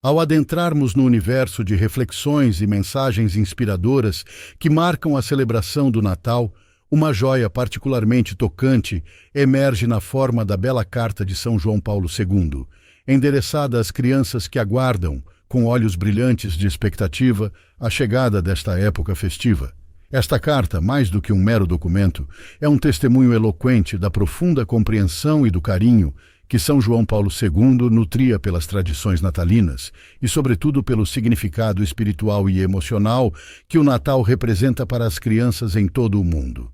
Ao adentrarmos no universo de reflexões e mensagens inspiradoras que marcam a celebração do Natal, uma joia particularmente tocante emerge na forma da bela carta de São João Paulo II, endereçada às crianças que aguardam, com olhos brilhantes de expectativa, a chegada desta época festiva. Esta carta, mais do que um mero documento, é um testemunho eloquente da profunda compreensão e do carinho que São João Paulo II nutria pelas tradições natalinas e, sobretudo, pelo significado espiritual e emocional que o Natal representa para as crianças em todo o mundo.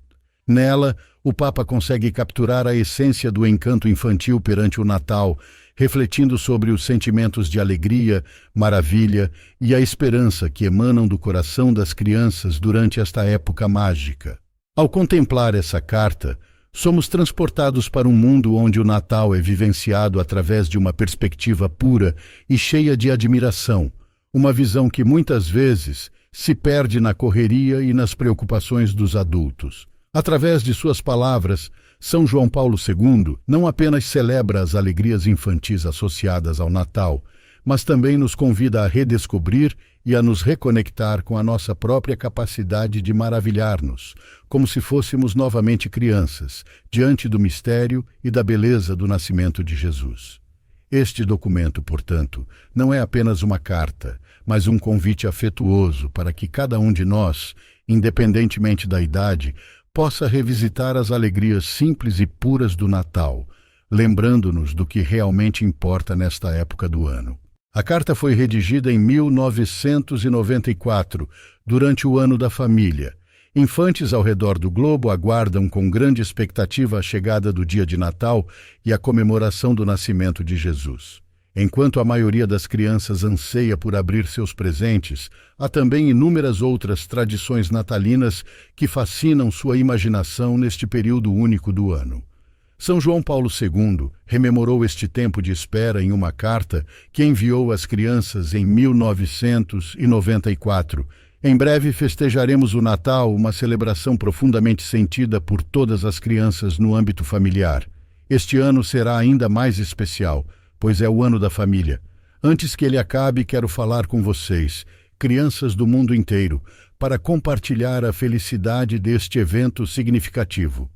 Nela, o Papa consegue capturar a essência do encanto infantil perante o Natal, refletindo sobre os sentimentos de alegria, maravilha e a esperança que emanam do coração das crianças durante esta época mágica. Ao contemplar essa carta, somos transportados para um mundo onde o Natal é vivenciado através de uma perspectiva pura e cheia de admiração, uma visão que muitas vezes se perde na correria e nas preocupações dos adultos. Através de suas palavras, São João Paulo II não apenas celebra as alegrias infantis associadas ao Natal, mas também nos convida a redescobrir e a nos reconectar com a nossa própria capacidade de maravilhar-nos, como se fôssemos novamente crianças, diante do mistério e da beleza do nascimento de Jesus. Este documento, portanto, não é apenas uma carta, mas um convite afetuoso para que cada um de nós, independentemente da idade, possa revisitar as alegrias simples e puras do Natal, lembrando-nos do que realmente importa nesta época do ano. A carta foi redigida em 1994, durante o Ano da Família. Infantes ao redor do globo aguardam com grande expectativa a chegada do dia de Natal e a comemoração do nascimento de Jesus. Enquanto a maioria das crianças anseia por abrir seus presentes, há também inúmeras outras tradições natalinas que fascinam sua imaginação neste período único do ano. São João Paulo II rememorou este tempo de espera em uma carta que enviou às crianças em 1994. Em breve festejaremos o Natal, uma celebração profundamente sentida por todas as crianças no âmbito familiar. Este ano será ainda mais especial, pois é o Ano da Família. Antes que ele acabe, quero falar com vocês, crianças do mundo inteiro, para compartilhar a felicidade deste evento significativo.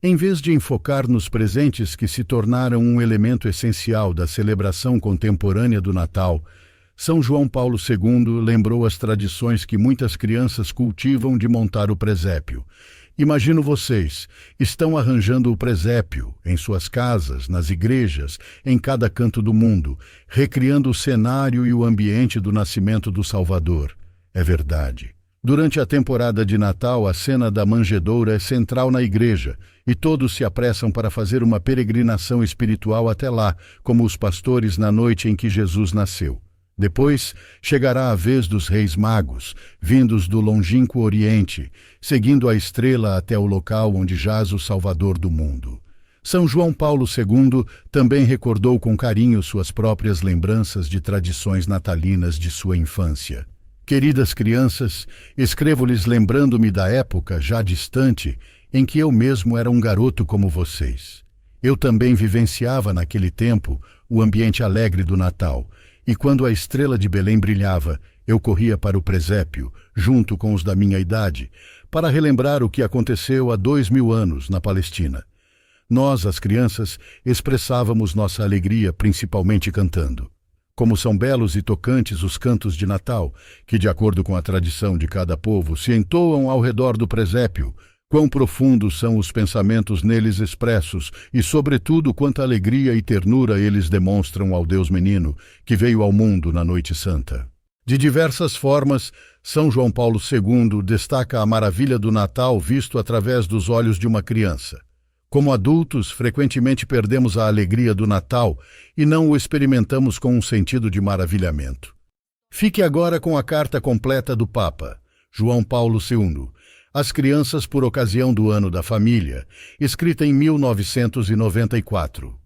Em vez de enfocar nos presentes que se tornaram um elemento essencial da celebração contemporânea do Natal, São João Paulo II lembrou as tradições que muitas crianças cultivam de montar o presépio. Imagino vocês, estão arranjando o presépio em suas casas, nas igrejas, em cada canto do mundo, recriando o cenário e o ambiente do nascimento do Salvador. É verdade. Durante a temporada de Natal, a cena da manjedoura é central na igreja e todos se apressam para fazer uma peregrinação espiritual até lá, como os pastores na noite em que Jesus nasceu. Depois chegará a vez dos Reis Magos, vindos do longínquo Oriente, seguindo a estrela até o local onde jaz o Salvador do mundo. São João Paulo II também recordou com carinho suas próprias lembranças de tradições natalinas de sua infância. Queridas crianças, escrevo-lhes lembrando-me da época, já distante, em que eu mesmo era um garoto como vocês. Eu também vivenciava naquele tempo o ambiente alegre do Natal, e quando a estrela de Belém brilhava, eu corria para o presépio, junto com os da minha idade, para relembrar o que aconteceu há 2000 anos na Palestina. Nós, as crianças, expressávamos nossa alegria principalmente cantando. Como são belos e tocantes os cantos de Natal, que, de acordo com a tradição de cada povo, se entoam ao redor do presépio, quão profundos são os pensamentos neles expressos e, sobretudo, quanta alegria e ternura eles demonstram ao Deus menino, que veio ao mundo na noite santa. De diversas formas, São João Paulo II destaca a maravilha do Natal visto através dos olhos de uma criança. Como adultos, frequentemente perdemos a alegria do Natal e não o experimentamos com um sentido de maravilhamento. Fique agora com a carta completa do Papa, João Paulo II, às crianças por ocasião do Ano da Família, escrita em 1994.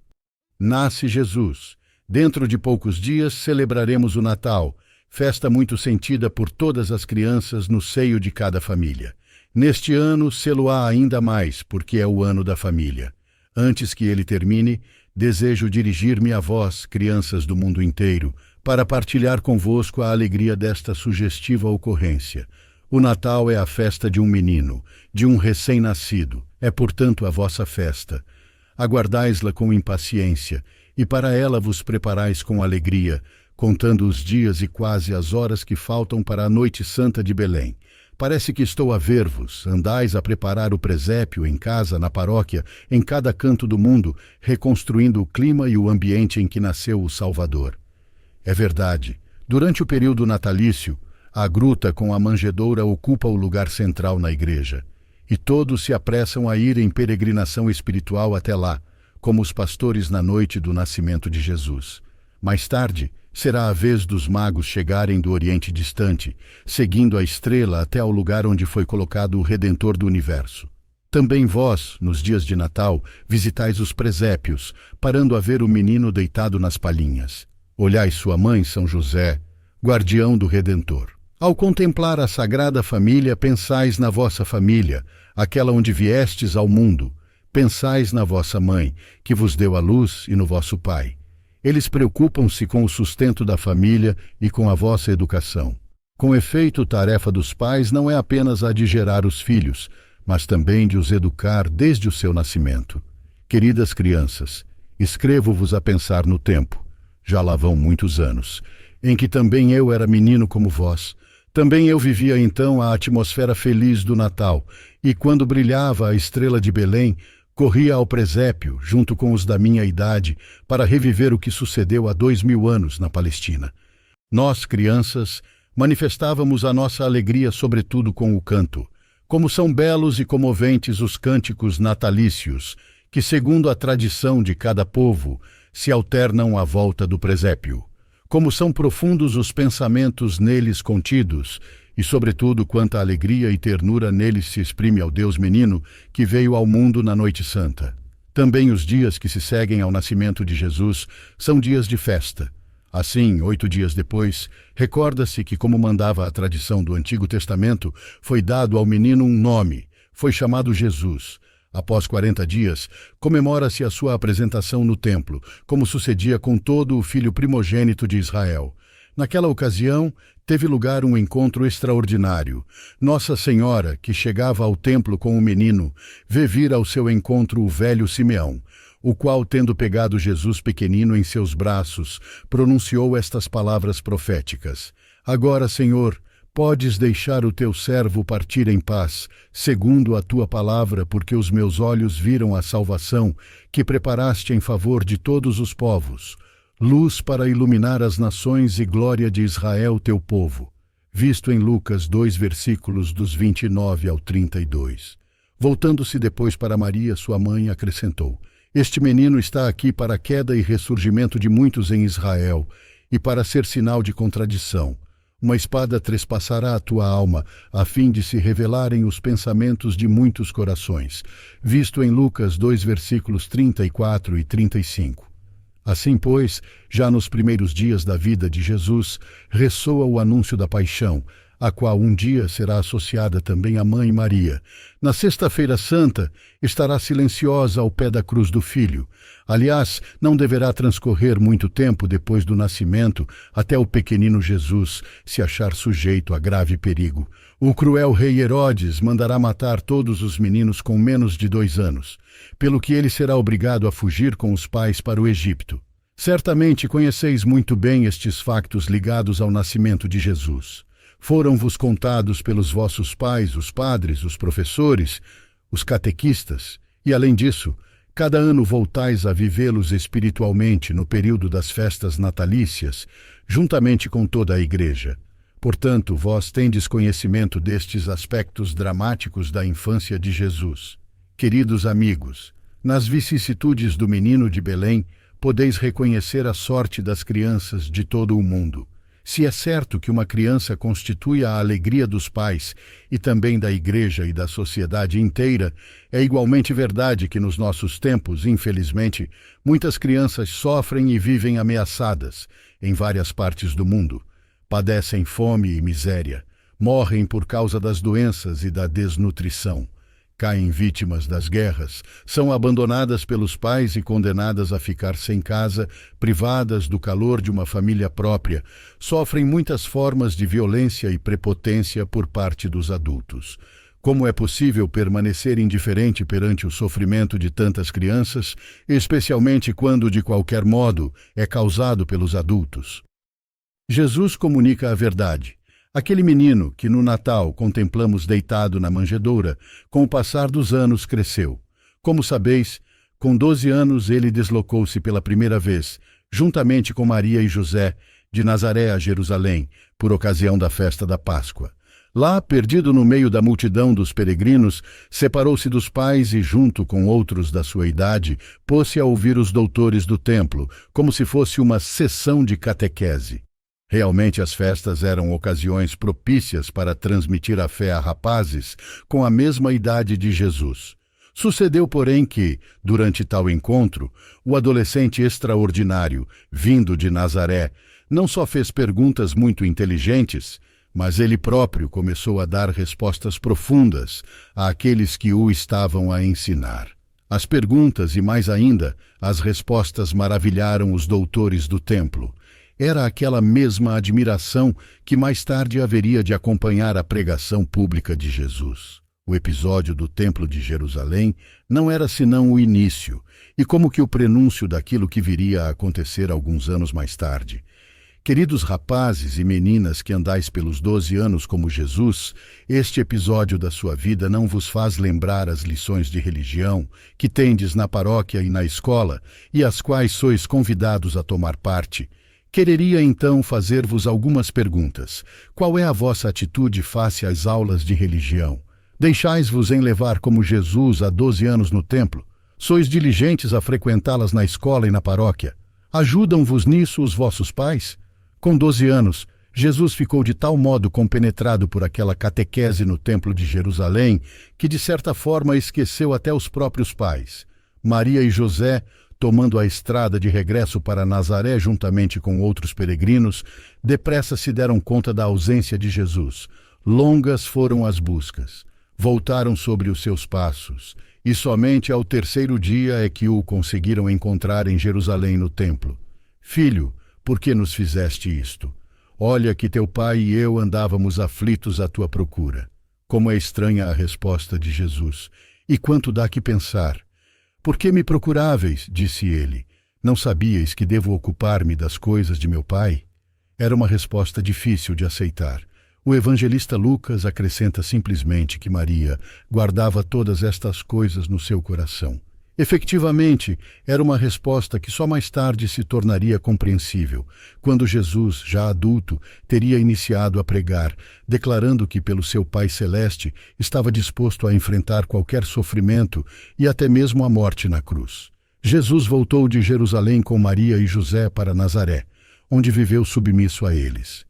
Nasce Jesus. Dentro de poucos dias celebraremos o Natal, festa muito sentida por todas as crianças no seio de cada família. Neste ano, sê-lo-á ainda mais, porque é o Ano da Família. Antes que ele termine, desejo dirigir-me a vós, crianças do mundo inteiro, para partilhar convosco a alegria desta sugestiva ocorrência. O Natal é a festa de um menino, de um recém-nascido. É, portanto, a vossa festa. Aguardais-la com impaciência, e para ela vos preparais com alegria, contando os dias e quase as horas que faltam para a noite santa de Belém. Parece que estou a ver-vos, andais a preparar o presépio em casa, na paróquia, em cada canto do mundo, reconstruindo o clima e o ambiente em que nasceu o Salvador. É verdade, durante o período natalício, a gruta com a manjedoura ocupa o lugar central na igreja, e todos se apressam a ir em peregrinação espiritual até lá, como os pastores na noite do nascimento de Jesus. Mais tarde, será a vez dos magos chegarem do Oriente Distante, seguindo a estrela até ao lugar onde foi colocado o Redentor do Universo. Também vós, nos dias de Natal, visitais os presépios, parando a ver o menino deitado nas palhinhas. Olhai sua mãe, São José, guardião do Redentor. Ao contemplar a Sagrada Família, pensais na vossa família, aquela onde viestes ao mundo. Pensais na vossa mãe, que vos deu a luz, e no vosso pai. Eles preocupam-se com o sustento da família e com a vossa educação. Com efeito, tarefa dos pais não é apenas a de gerar os filhos, mas também de os educar desde o seu nascimento. Queridas crianças, escrevo-vos a pensar no tempo, já lá vão muitos anos, em que também eu era menino como vós. Também eu vivia então a atmosfera feliz do Natal, e quando brilhava a estrela de Belém, corria ao presépio, junto com os da minha idade, para reviver o que sucedeu há 2000 anos na Palestina. Nós, crianças, manifestávamos a nossa alegria sobretudo com o canto. Como são belos e comoventes os cânticos natalícios, que, segundo a tradição de cada povo, se alternam à volta do presépio. Como são profundos os pensamentos neles contidos, e sobretudo quanta alegria e ternura neles se exprime ao Deus menino que veio ao mundo na noite santa. Também os dias que se seguem ao nascimento de Jesus são dias de festa. Assim, 8 dias depois, recorda-se que, como mandava a tradição do Antigo Testamento, foi dado ao menino um nome, foi chamado Jesus. Após 40 dias, comemora-se a sua apresentação no templo, como sucedia com todo o filho primogênito de Israel. Naquela ocasião, teve lugar um encontro extraordinário. Nossa Senhora, que chegava ao templo com o menino, vê vir ao seu encontro o velho Simeão, o qual, tendo pegado Jesus pequenino em seus braços, pronunciou estas palavras proféticas: Agora, Senhor, podes deixar o teu servo partir em paz, segundo a tua palavra, porque os meus olhos viram a salvação que preparaste em favor de todos os povos, luz para iluminar as nações e glória de Israel, teu povo. Visto em Lucas 2, versículos dos 29 ao 32. Voltando-se depois para Maria, sua mãe, acrescentou: Este menino está aqui para a queda e ressurgimento de muitos em Israel, e para ser sinal de contradição. Uma espada trespassará a tua alma, a fim de se revelarem os pensamentos de muitos corações. Visto em Lucas 2, versículos 34 e 35. Assim, pois, já nos primeiros dias da vida de Jesus, ressoa o anúncio da paixão, a qual um dia será associada também a Mãe Maria. Na Sexta-feira Santa, estará silenciosa ao pé da cruz do Filho. Aliás, não deverá transcorrer muito tempo depois do nascimento até o pequenino Jesus se achar sujeito a grave perigo. O cruel rei Herodes mandará matar todos os meninos com menos de 2 anos, pelo que ele será obrigado a fugir com os pais para o Egito. Certamente conheceis muito bem estes factos ligados ao nascimento de Jesus. Foram-vos contados pelos vossos pais, os padres, os professores, os catequistas, e além disso, cada ano voltais a vivê-los espiritualmente no período das festas natalícias, juntamente com toda a Igreja. Portanto, vós tendes conhecimento destes aspectos dramáticos da infância de Jesus. Queridos amigos, nas vicissitudes do menino de Belém, podeis reconhecer a sorte das crianças de todo o mundo. Se é certo que uma criança constitui a alegria dos pais e também da Igreja e da sociedade inteira, é igualmente verdade que nos nossos tempos, infelizmente, muitas crianças sofrem e vivem ameaçadas em várias partes do mundo. Padecem fome e miséria, morrem por causa das doenças e da desnutrição. caem vítimas das guerras, são abandonadas pelos pais e condenadas a ficar sem casa, privadas do calor de uma família própria, sofrem muitas formas de violência e prepotência por parte dos adultos. Como é possível permanecer indiferente perante o sofrimento de tantas crianças, especialmente quando, de qualquer modo, é causado pelos adultos? Jesus comunica a verdade. Aquele menino que no Natal contemplamos deitado na manjedoura, com o passar dos anos cresceu. Como sabeis, com 12 anos ele deslocou-se pela primeira vez, juntamente com Maria e José, de Nazaré a Jerusalém, por ocasião da festa da Páscoa. Lá, perdido no meio da multidão dos peregrinos, separou-se dos pais e, junto com outros da sua idade, pôs-se a ouvir os doutores do templo, como se fosse uma sessão de catequese. Realmente as festas eram ocasiões propícias para transmitir a fé a rapazes com a mesma idade de Jesus. Sucedeu, porém, que, durante tal encontro, o adolescente extraordinário, vindo de Nazaré, não só fez perguntas muito inteligentes, mas ele próprio começou a dar respostas profundas àqueles que o estavam a ensinar. As perguntas e, mais ainda, as respostas maravilharam os doutores do templo. Era aquela mesma admiração que mais tarde haveria de acompanhar a pregação pública de Jesus. O episódio do Templo de Jerusalém não era senão o início, e como que o prenúncio daquilo que viria a acontecer alguns anos mais tarde. Queridos rapazes e meninas que andais pelos 12 anos como Jesus, este episódio da sua vida não vos faz lembrar as lições de religião que tendes na paróquia e na escola e às quais sois convidados a tomar parte. Quereria então fazer-vos algumas perguntas. Qual é a vossa atitude face às aulas de religião? Deixais-vos enlevar como Jesus há 12 anos no templo? Sois diligentes a frequentá-las na escola e na paróquia? Ajudam-vos nisso os vossos pais? Com 12 anos, Jesus ficou de tal modo compenetrado por aquela catequese no templo de Jerusalém que de certa forma esqueceu até os próprios pais. Maria e José, tomando a estrada de regresso para Nazaré juntamente com outros peregrinos, depressa se deram conta da ausência de Jesus. Longas foram as buscas. Voltaram sobre os seus passos, e somente ao terceiro dia é que o conseguiram encontrar em Jerusalém no templo. Filho, por que nos fizeste isto? Olha que teu pai e eu andávamos aflitos à tua procura. Como é estranha a resposta de Jesus, e quanto dá que pensar. Por que me procuráveis? Disse ele. Não sabíeis que devo ocupar-me das coisas de meu pai? Era uma resposta difícil de aceitar. O evangelista Lucas acrescenta simplesmente que Maria guardava todas estas coisas no seu coração. Efectivamente, era uma resposta que só mais tarde se tornaria compreensível, quando Jesus, já adulto, teria iniciado a pregar, declarando que pelo seu Pai Celeste estava disposto a enfrentar qualquer sofrimento e até mesmo a morte na cruz. Jesus voltou de Jerusalém com Maria e José para Nazaré, onde viveu submisso a eles.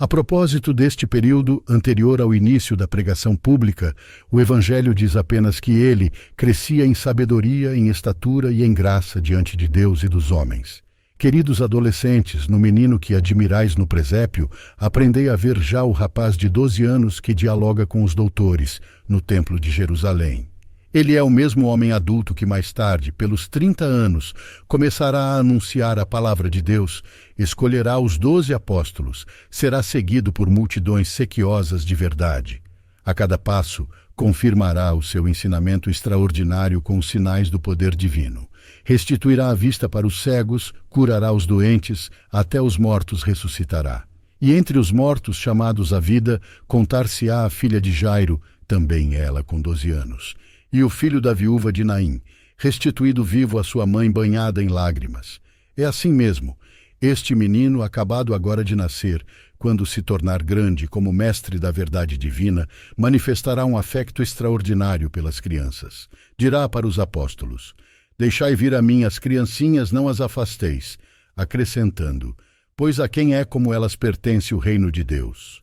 A propósito deste período anterior ao início da pregação pública, o Evangelho diz apenas que ele crescia em sabedoria, em estatura e em graça diante de Deus e dos homens. Queridos adolescentes, no menino que admirais no presépio, aprendei a ver já o rapaz de 12 anos que dialoga com os doutores no Templo de Jerusalém. Ele é o mesmo homem adulto que mais tarde, pelos 30 anos, começará a anunciar a palavra de Deus, escolherá os 12 apóstolos, será seguido por multidões sequiosas de verdade. A cada passo, confirmará o seu ensinamento extraordinário com os sinais do poder divino. Restituirá a vista para os cegos, curará os doentes, até os mortos ressuscitará. E entre os mortos chamados à vida, contar-se-á a filha de Jairo, também ela com 12 anos. E o filho da viúva de Naim, restituído vivo à sua mãe banhada em lágrimas. É assim mesmo, este menino, acabado agora de nascer, quando se tornar grande como mestre da verdade divina, manifestará um afecto extraordinário pelas crianças. Dirá para os apóstolos: deixai vir a mim as criancinhas, não as afasteis, acrescentando: pois a quem é como elas pertence o reino de Deus.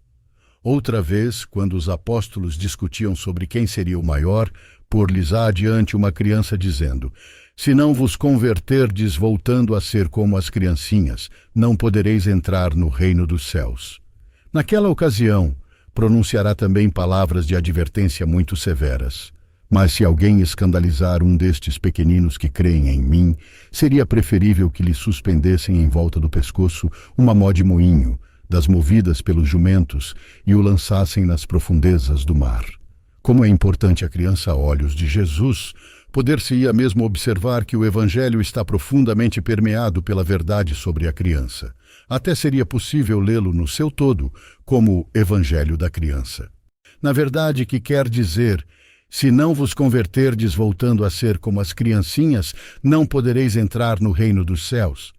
Outra vez, quando os apóstolos discutiam sobre quem seria o maior, pôr-lhes adiante uma criança dizendo: se não vos converterdes voltando a ser como as criancinhas, não podereis entrar no reino dos céus. Naquela ocasião, pronunciará também palavras de advertência muito severas. Mas se alguém escandalizar um destes pequeninos que creem em mim, seria preferível que lhe suspendessem em volta do pescoço uma mó de moinho, das movidas pelos jumentos, e o lançassem nas profundezas do mar. Como é importante a criança a olhos de Jesus, poder-se-ia mesmo observar que o Evangelho está profundamente permeado pela verdade sobre a criança. Até seria possível lê-lo no seu todo como Evangelho da criança. Na verdade, que quer dizer: se não vos converterdes voltando a ser como as criancinhas, não podereis entrar no reino dos céus.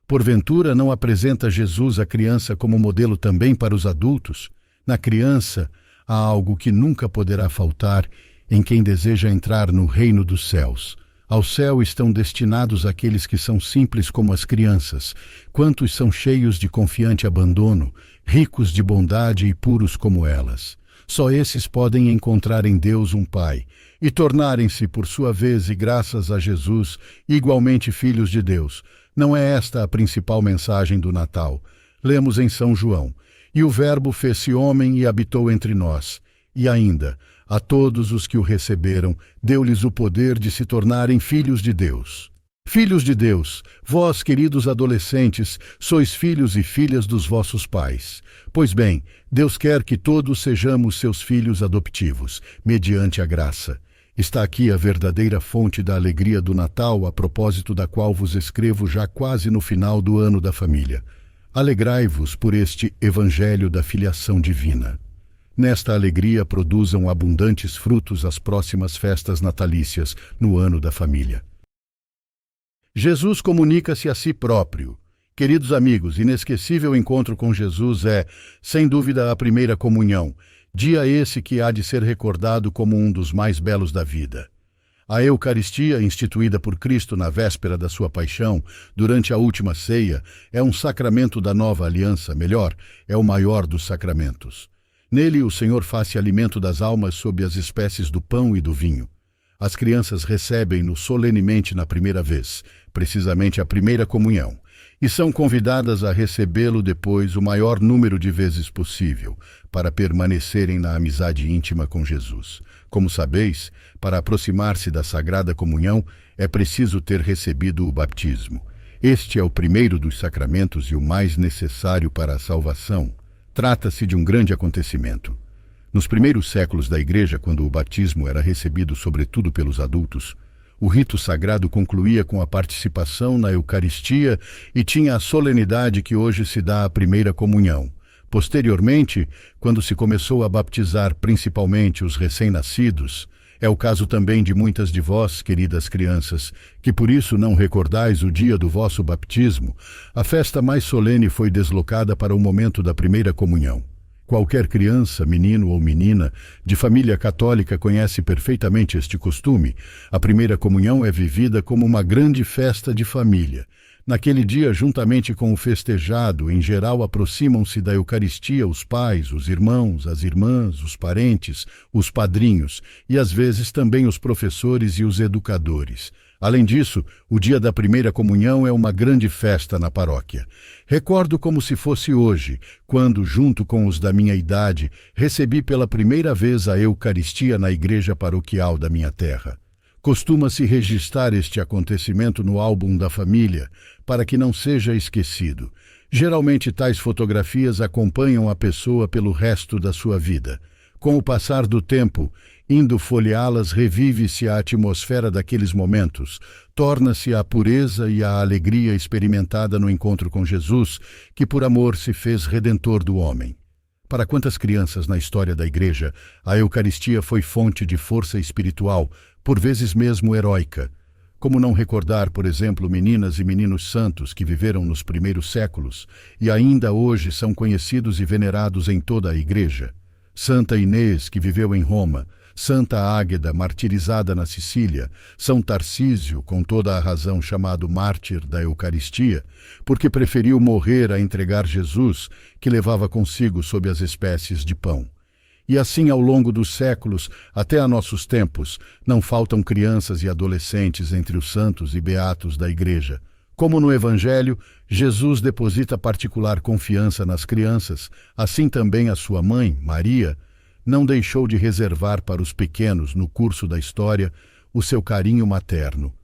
Porventura não apresenta Jesus a criança como modelo também para os adultos? Na criança há algo que nunca poderá faltar em quem deseja entrar no reino dos céus. Ao céu estão destinados aqueles que são simples como as crianças. Quantos são cheios de confiante abandono, ricos de bondade e puros como elas? Só esses podem encontrar em Deus um Pai e tornarem-se, por sua vez e graças a Jesus, igualmente filhos de Deus. Não é esta a principal mensagem do Natal? Lemos em São João: "E o Verbo fez-se homem e habitou entre nós." E ainda: "A todos os que o receberam, deu-lhes o poder de se tornarem filhos de Deus." Filhos de Deus, vós, queridos adolescentes, sois filhos e filhas dos vossos pais. Pois bem, Deus quer que todos sejamos seus filhos adoptivos, mediante a graça. Está aqui a verdadeira fonte da alegria do Natal, a propósito da qual vos escrevo já quase no final do ano da família. Alegrai-vos por este Evangelho da filiação divina. Nesta alegria produzam abundantes frutos as próximas festas natalícias no ano da família. Jesus comunica-se a si próprio. Queridos amigos, inesquecível encontro com Jesus é, sem dúvida, a primeira comunhão, dia esse que há de ser recordado como um dos mais belos da vida. A Eucaristia, instituída por Cristo na véspera da sua paixão, durante a última ceia, é um sacramento da nova aliança, melhor, é o maior dos sacramentos. Nele o Senhor faz-se alimento das almas sob as espécies do pão e do vinho. As crianças recebem-no solenemente na primeira vez, precisamente a primeira comunhão, e são convidadas a recebê-lo depois o maior número de vezes possível, para permanecerem na amizade íntima com Jesus. Como sabeis, para aproximar-se da Sagrada Comunhão é preciso ter recebido o batismo. Este é o primeiro dos sacramentos e o mais necessário para a salvação. Trata-se de um grande acontecimento. Nos primeiros séculos da Igreja, quando o batismo era recebido sobretudo pelos adultos, o rito sagrado concluía com a participação na Eucaristia e tinha a solenidade que hoje se dá à primeira comunhão. Posteriormente, quando se começou a baptizar principalmente os recém-nascidos, é o caso também de muitas de vós, queridas crianças, que por isso não recordais o dia do vosso baptismo, a festa mais solene foi deslocada para o momento da primeira comunhão. Qualquer criança, menino ou menina, de família católica conhece perfeitamente este costume. A primeira comunhão é vivida como uma grande festa de família. Naquele dia, juntamente com o festejado, em geral aproximam-se da Eucaristia os pais, os irmãos, as irmãs, os parentes, os padrinhos e às vezes também os professores e os educadores. Além disso, o dia da primeira comunhão é uma grande festa na paróquia. Recordo como se fosse hoje, quando, junto com os da minha idade, recebi pela primeira vez a Eucaristia na igreja paroquial da minha terra. Costuma-se registrar este acontecimento no álbum da família, para que não seja esquecido. Geralmente tais fotografias acompanham a pessoa pelo resto da sua vida. Com o passar do tempo, indo folheá-las, revive-se a atmosfera daqueles momentos, torna-se a pureza e a alegria experimentada no encontro com Jesus, que por amor se fez redentor do homem. Para quantas crianças na história da Igreja, a Eucaristia foi fonte de força espiritual, por vezes mesmo heróica. Como não recordar, por exemplo, meninas e meninos santos que viveram nos primeiros séculos e ainda hoje são conhecidos e venerados em toda a Igreja? Santa Inês, que viveu em Roma, Santa Águeda, martirizada na Sicília, São Tarcísio, com toda a razão chamado mártir da Eucaristia, porque preferiu morrer a entregar Jesus, que levava consigo sob as espécies de pão. E assim, ao longo dos séculos, até a nossos tempos, não faltam crianças e adolescentes entre os santos e beatos da Igreja. Como no Evangelho, Jesus deposita particular confiança nas crianças, assim também a sua mãe, Maria, não deixou de reservar para os pequenos, no curso da história, o seu carinho materno.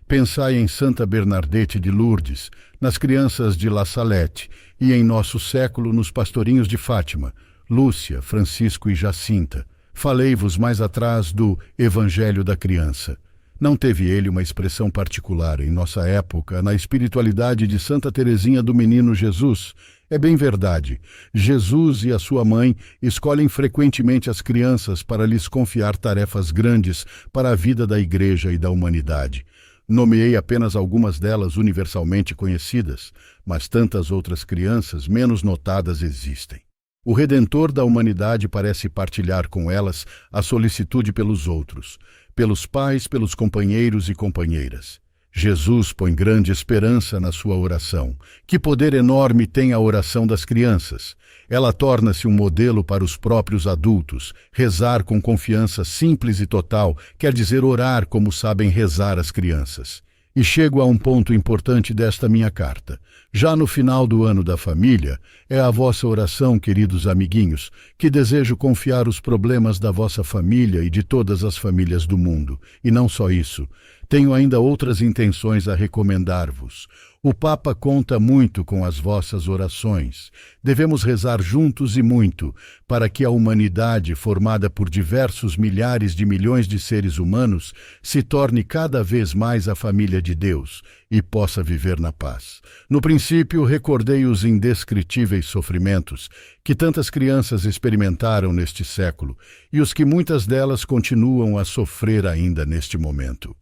Pensai em Santa Bernadette de Lourdes, nas crianças de La Salette e em nosso século nos pastorinhos de Fátima, Lúcia, Francisco e Jacinta. Falei-vos mais atrás do Evangelho da Criança. Não teve ele uma expressão particular em nossa época na espiritualidade de Santa Teresinha do Menino Jesus? É bem verdade. Jesus e a sua mãe escolhem frequentemente as crianças para lhes confiar tarefas grandes para a vida da Igreja e da humanidade. Nomeei apenas algumas delas universalmente conhecidas, mas tantas outras crianças menos notadas existem. O Redentor da humanidade parece partilhar com elas a solicitude pelos outros, pelos pais, pelos companheiros e companheiras. Jesus põe grande esperança na sua oração. Que poder enorme tem a oração das crianças! Ela torna-se um modelo para os próprios adultos. Rezar com confiança simples e total quer dizer orar como sabem rezar as crianças. E chego a um ponto importante desta minha carta. Já no final do ano da família, é a vossa oração, queridos amiguinhos, que desejo confiar os problemas da vossa família e de todas as famílias do mundo. E não só isso. Tenho ainda outras intenções a recomendar-vos. O Papa conta muito com as vossas orações. Devemos rezar juntos e muito para que a humanidade, formada por diversos milhares de milhões de seres humanos, se torne cada vez mais a família de Deus e possa viver na paz. No princípio, recordei os indescritíveis sofrimentos que tantas crianças experimentaram neste século e os que muitas delas continuam a sofrer ainda neste momento.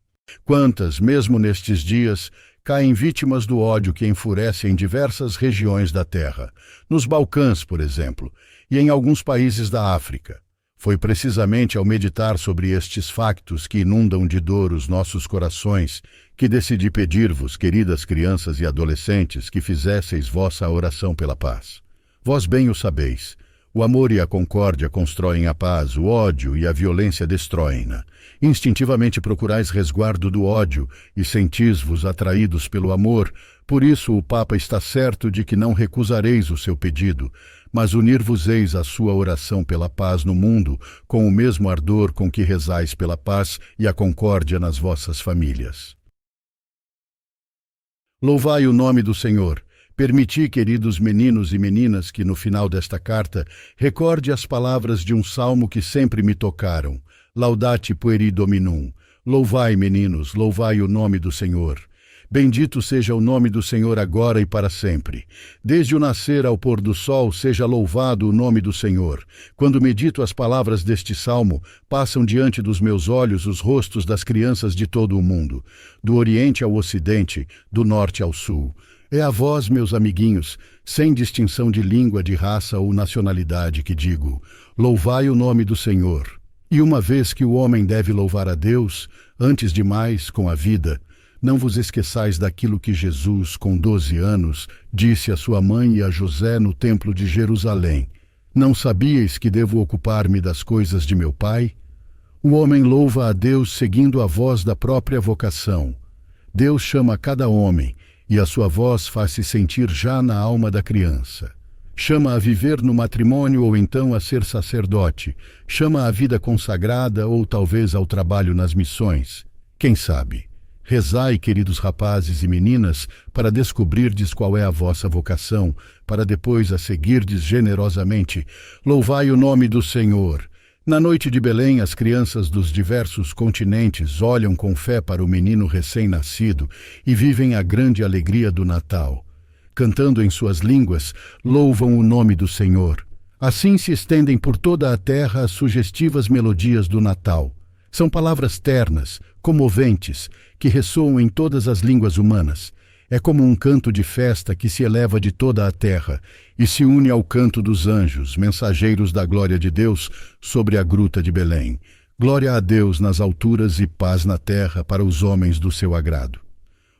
Quantas, mesmo nestes dias, caem vítimas do ódio que enfurece em diversas regiões da Terra, nos Balcãs, por exemplo, e em alguns países da África. Foi precisamente ao meditar sobre estes factos que inundam de dor os nossos corações que decidi pedir-vos, queridas crianças e adolescentes, que fizesseis vossa oração pela paz. Vós bem o sabeis. O amor e a concórdia constroem a paz, o ódio e a violência destroem-na. Instintivamente procurais resguardo do ódio e sentis-vos atraídos pelo amor. Por isso o Papa está certo de que não recusareis o seu pedido, mas unir-vos-eis à sua oração pela paz no mundo com o mesmo ardor com que rezais pela paz e a concórdia nas vossas famílias. Louvai o nome do Senhor. Permiti, queridos meninos e meninas, que no final desta carta recorde as palavras de um salmo que sempre me tocaram. Laudate pueri Dominum. Louvai, meninos, louvai o nome do Senhor. Bendito seja o nome do Senhor agora e para sempre. Desde o nascer ao pôr do sol, seja louvado o nome do Senhor. Quando medito as palavras deste salmo, passam diante dos meus olhos os rostos das crianças de todo o mundo, do Oriente ao Ocidente, do Norte ao Sul. É a vós, meus amiguinhos, sem distinção de língua, de raça ou nacionalidade, que digo: louvai o nome do Senhor. E uma vez que o homem deve louvar a Deus, antes de mais, com a vida, não vos esqueçais daquilo que Jesus, com 12 anos, disse a sua mãe e a José no templo de Jerusalém: não sabíeis que devo ocupar-me das coisas de meu Pai? O homem louva a Deus seguindo a voz da própria vocação. Deus chama cada homem, e a sua voz faz-se sentir já na alma da criança. Chama a viver no matrimônio ou então a ser sacerdote. Chama a vida consagrada ou talvez ao trabalho nas missões. Quem sabe? Rezai, queridos rapazes e meninas, para descobrirdes qual é a vossa vocação, para depois a seguirdes generosamente. Louvai o nome do Senhor. Na noite de Belém, as crianças dos diversos continentes olham com fé para o menino recém-nascido e vivem a grande alegria do Natal. Cantando em suas línguas, louvam o nome do Senhor. Assim se estendem por toda a terra as sugestivas melodias do Natal. São palavras ternas, comoventes, que ressoam em todas as línguas humanas. É como um canto de festa que se eleva de toda a terra e se une ao canto dos anjos, mensageiros da glória de Deus sobre a gruta de Belém. Glória a Deus nas alturas e paz na terra para os homens do seu agrado.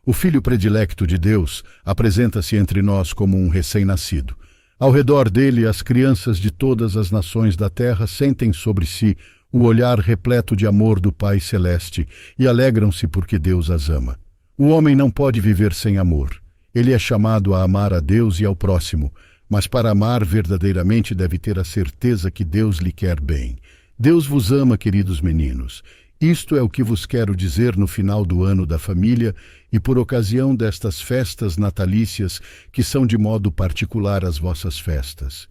O Filho predilecto de Deus apresenta-se entre nós como um recém-nascido. Ao redor dele, as crianças de todas as nações da terra sentem sobre si o olhar repleto de amor do Pai Celeste e alegram-se porque Deus as ama. O homem não pode viver sem amor. Ele é chamado a amar a Deus e ao próximo, Mas para amar verdadeiramente deve ter a certeza que Deus lhe quer bem. Deus vos ama, queridos meninos. Isto é o que vos quero dizer no final do ano da família e por ocasião destas festas natalícias que são de modo particular as vossas festas.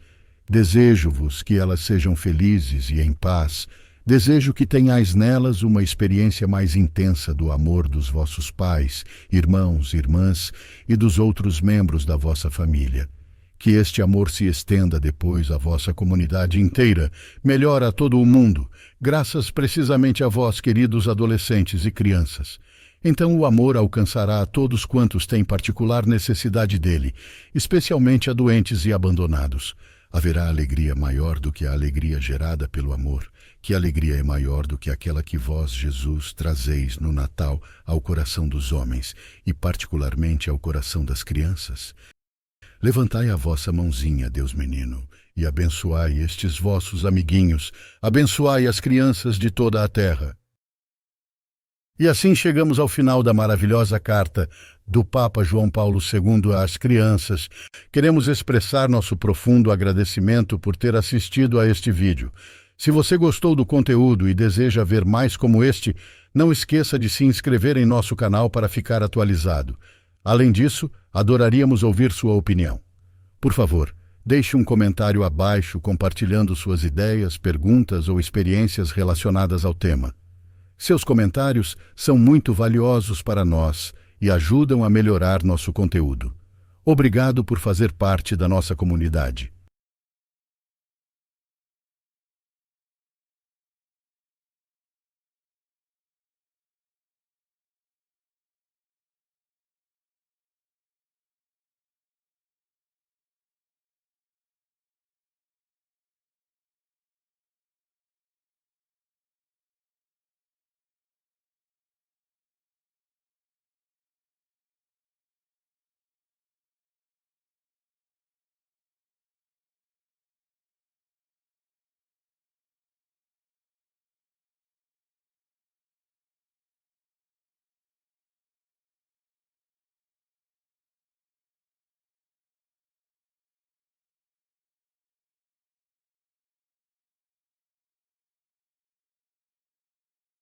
Desejo-vos que elas sejam felizes e em paz. Desejo que tenhais nelas uma experiência mais intensa do amor dos vossos pais, irmãos, irmãs e dos outros membros da vossa família. Que este amor se estenda depois à vossa comunidade inteira, melhor a todo o mundo, graças precisamente a vós, queridos adolescentes e crianças. Então o amor alcançará a todos quantos têm particular necessidade dele, especialmente a doentes e abandonados. Haverá alegria maior do que a alegria gerada pelo amor. Que alegria é maior do que aquela que vós, Jesus, trazeis no Natal ao coração dos homens e particularmente ao coração das crianças? Levantai a vossa mãozinha, Deus menino, e abençoai estes vossos amiguinhos, abençoai as crianças de toda a terra. E assim chegamos ao final da maravilhosa carta do Papa João Paulo II às crianças. Queremos expressar nosso profundo agradecimento por ter assistido a este vídeo. Se você gostou do conteúdo e deseja ver mais como este, não esqueça de se inscrever em nosso canal para ficar atualizado. Além disso, adoraríamos ouvir sua opinião. Por favor, deixe um comentário abaixo compartilhando suas ideias, perguntas ou experiências relacionadas ao tema. Seus comentários são muito valiosos para nós e ajudam a melhorar nosso conteúdo. Obrigado por fazer parte da nossa comunidade.